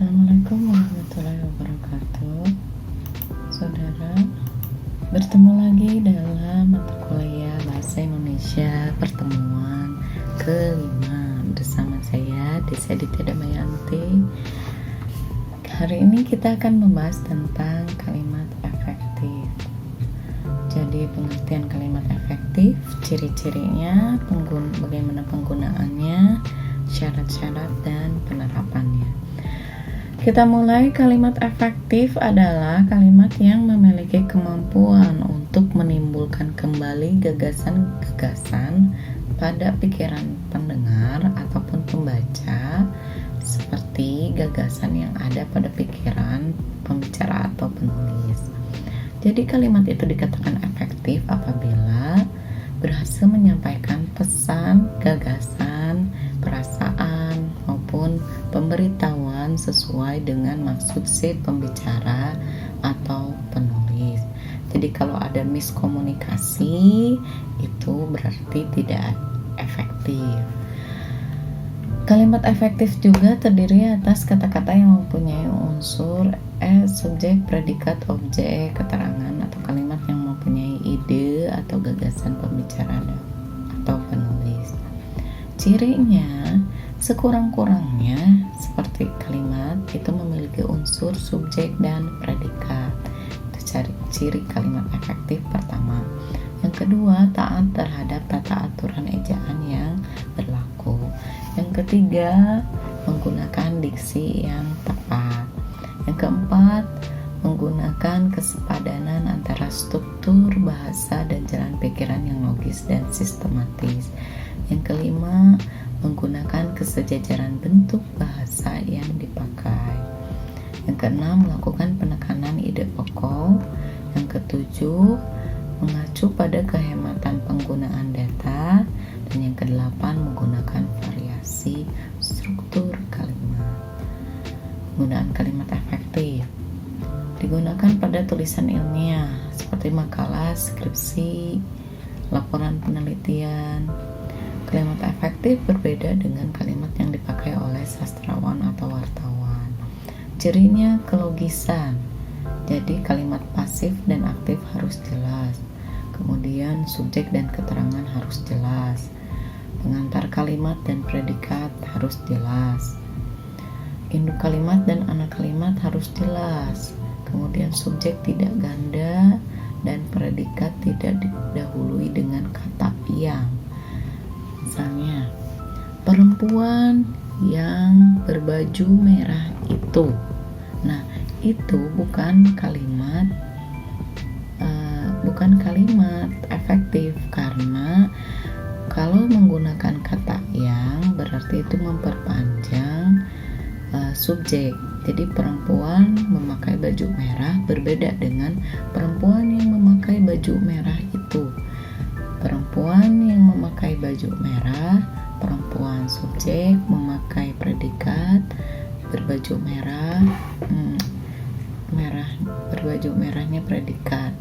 Assalamualaikum warahmatullahi wabarakatuh. Saudara, bertemu lagi dalam mata kuliah Bahasa Indonesia pertemuan kelima bersama saya Desi Aditya Damayanti. Hari ini kita akan membahas tentang kalimat efektif. Jadi pengertian kalimat efektif, ciri-cirinya, bagaimana penggunaannya, syarat-syarat dan penerapannya. Kita mulai. Kalimat efektif adalah kalimat yang memiliki kemampuan untuk menimbulkan kembali gagasan-gagasan pada pikiran pendengar ataupun pembaca, seperti gagasan yang ada pada pikiran pembicara atau penulis. Jadi kalimat itu dikatakan efektif apabila berhasil menyampaikan pesan, gagasan, perasaan, maupun pemberitahuan sesuai dengan maksud si pembicara atau penulis. Jadi kalau ada miskomunikasi, itu berarti tidak efektif. Kalimat efektif juga terdiri atas kata-kata yang mempunyai unsur subjek, predikat, objek, keterangan, atau kalimat yang mempunyai ide atau gagasan pembicara atau penulis. Cirinya, sekurang-kurangnya seperti kalimat itu memiliki unsur subjek dan predikat. Itu ciri kalimat efektif pertama. Yang kedua, taat terhadap tata aturan ejaan yang berlaku. Yang ketiga, menggunakan diksi yang tepat. Yang keempat, menggunakan kesepadanan antara struktur bahasa dan jalan pikiran yang logis dan sistematis. Yang kelima, menggunakan kesejajaran bentuk bahasa yang dipakai. Yang keenam, melakukan penekanan ide pokok. Yang ketujuh, mengacu pada kehematan penggunaan data. Dan yang kedelapan, menggunakan variasi struktur kalimat. Penggunaan kalimat efektif digunakan pada tulisan ilmiah seperti makalah, skripsi, laporan penelitian. Kalimat efektif berbeda dengan kalimat yang dipakai oleh sastrawan atau wartawan. Cirinya kelogisan. Jadi kalimat pasif dan aktif harus jelas. Kemudian subjek dan keterangan harus jelas. Pengantar kalimat dan predikat harus jelas. Induk kalimat dan anak kalimat harus jelas. Kemudian subjek tidak ganda dan predikat tidak didahului dengan kata yang. Misalnya, perempuan yang berbaju merah itu. Nah, itu bukan kalimat efektif, karena kalau menggunakan kata yang berarti itu memperpanjang subjek. Jadi perempuan memakai baju merah berbeda dengan perempuan yang memakai baju merah itu. Perempuan yang memakai baju merah, perempuan subjek, memakai predikat, berbaju merah, berbaju merahnya predikat.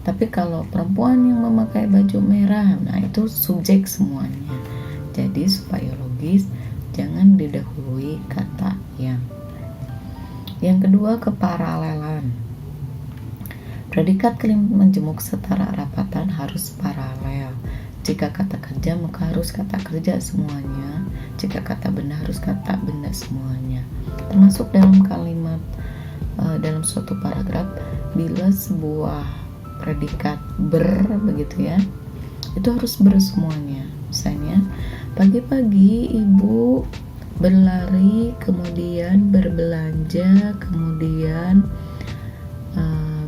Tapi kalau perempuan yang memakai baju merah, nah itu subjek semuanya. Jadi supaya logis, jangan didahului kata yang. Yang kedua, keparalelan. Predikat kalimat menjemuk setara rapatan harus paralel. Jika kata kerja, maka harus kata kerja semuanya. Jika kata benda, harus kata benda semuanya. Termasuk dalam kalimat, dalam suatu paragraf, bila sebuah predikat begitu ya, itu harus semuanya. Misalnya, pagi-pagi ibu berlari, kemudian berbelanja, kemudian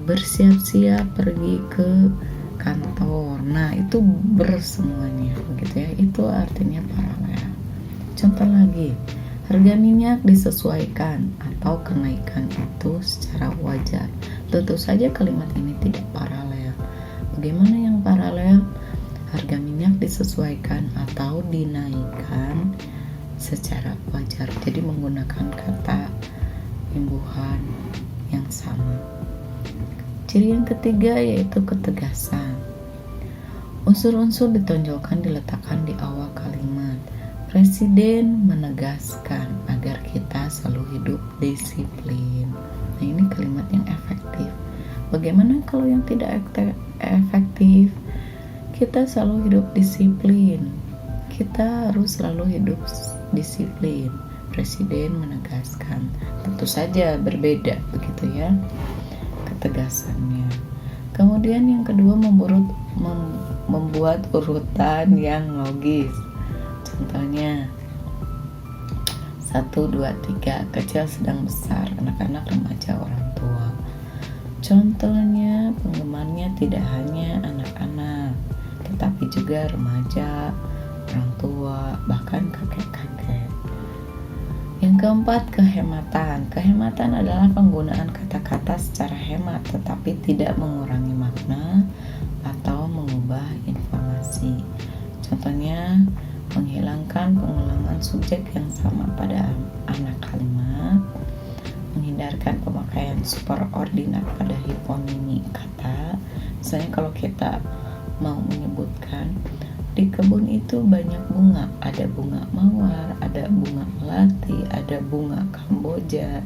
bersiap-siap pergi ke kantor. Nah, itu semuanya begitu ya. Itu artinya paralel. Contoh lagi, harga minyak disesuaikan atau kenaikan itu secara wajar. Tentu saja kalimat ini tidak paralel. Bagaimana yang paralel? Harga minyak disesuaikan atau dinaikkan secara wajar. Jadi menggunakan kata imbuhan yang sama. Ciri yang ketiga yaitu ketegasan. Unsur-unsur ditonjolkan diletakkan di awal kalimat. Presiden menegaskan agar kita selalu hidup disiplin. Nah, ini kalimat yang efektif. Bagaimana kalau yang tidak efektif? Kita selalu hidup disiplin. Kita harus selalu hidup disiplin. Presiden menegaskan. Tentu saja berbeda begitu ya ketegasannya. Kemudian yang kedua, membuat urutan yang logis. Contohnya 1, 2, 3, kecil, sedang, besar, anak-anak, remaja, orang tua. Contohnya penggemarnya tidak hanya anak-anak, tetapi juga remaja, orang tua, bahkan kakek-kakek. Yang keempat, kehematan. Kehematan adalah penggunaan kata-kata secara hemat tetapi tidak mengurangi makna atau mengubah informasi. Contohnya, menghilangkan pengulangan subjek yang sama pada anak kalimat, menghindarkan pemakaian superordinat pada hiponimi kata. Misalnya kalau kita mau menyebutkan di kebun itu banyak bunga, ada bunga mawar, ada bunga melati, ada bunga kamboja.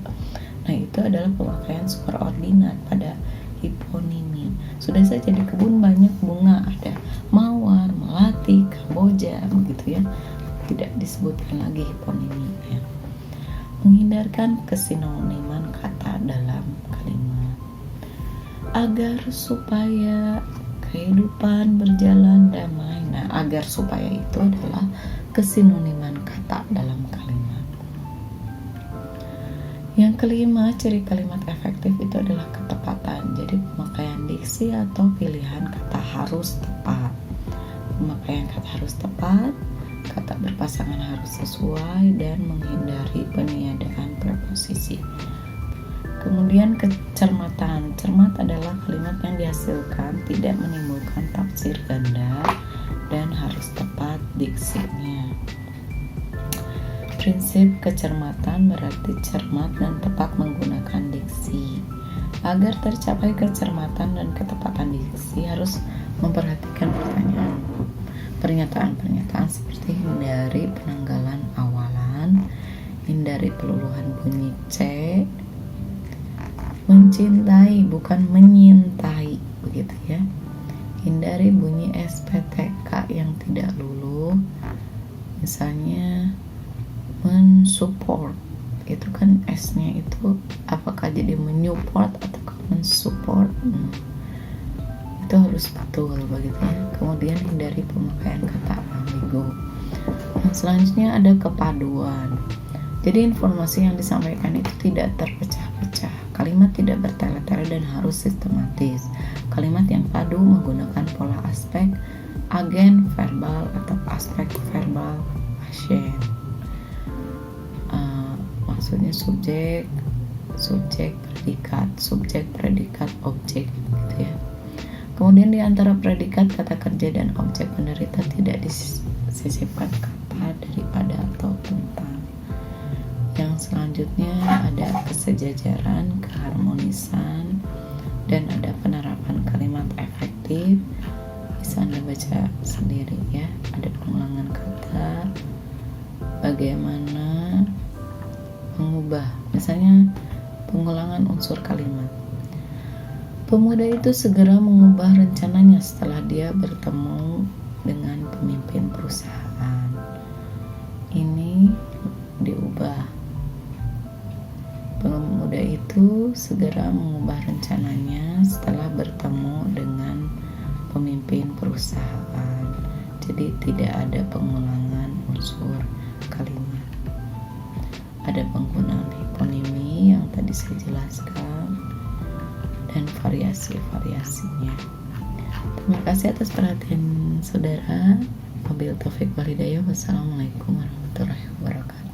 Nah, itu adalah pemakaian superordinat pada hiponimi. Sudah saja di kebun banyak bunga, ada mawar, melati, kamboja, begitu ya. Tidak disebutkan lagi hiponiminya. Menghindarkan kesinoniman kata dalam kalimat. Agar supaya kehidupan berjalan damai. Nah, agar supaya itu adalah kesinoniman kata dalam kalimat. Yang kelima, ciri kalimat efektif itu adalah ketepatan. Jadi pemakaian diksi atau pilihan kata harus tepat. Pemakaian kata harus tepat, kata berpasangan harus sesuai, dan menghindari peniadaan preposisi. Kemudian kecermatan. Cermat adalah kalimat yang dihasilkan tidak menimbulkan tafsir ganda dan harus tepat diksinya. Prinsip kecermatan berarti cermat dan tepat menggunakan diksi. Agar tercapai kecermatan dan ketepatan diksi harus memperhatikan pernyataan seperti hindari penanggalan awalan, hindari peluluhan bunyi C, mencintai bukan menyintai, begitu ya. Hindari bunyi SPTK yang tidak luluh. Misalnya mensupport, itu kan S-nya itu apakah jadi menyupport atau mensupport. Itu harus betul begitu ya. Kemudian hindari pemakaian kata ambigu. Yang selanjutnya ada kepaduan. Jadi informasi yang disampaikan itu tidak terpecah-pecah. Kalimat tidak bertele-tele dan harus sistematis. Kalimat yang padu menggunakan pola aspek agen verbal atau aspek verbal action. Maksudnya subjek, predikat, objek gitu ya. Kemudian di antara predikat, kata kerja, dan objek penderita tidak disisipkan kata daripada atau tentang. Yang selanjutnya ada kesejajaran, keharmonisan, dan ada penerapan kalimat efektif. Bisa Anda baca sendiri ya. Ada pengulangan kata, bagaimana mengubah, misalnya pengulangan unsur kalimat. Pemuda itu segera mengubah rencananya setelah dia bertemu dengan pemimpin perusahaan. Ini diubah. Pemuda itu segera mengubah rencananya setelah bertemu dengan pemimpin perusahaan. Jadi tidak ada pengulangan unsur kalimat. Ada penggunaan hiponimi yang tadi saya jelaskan dan variasi-variasinya. Terima kasih atas perhatian saudara. Wabillahi taufiq wal hidayah. Wassalamualaikum warahmatullahi wabarakatuh.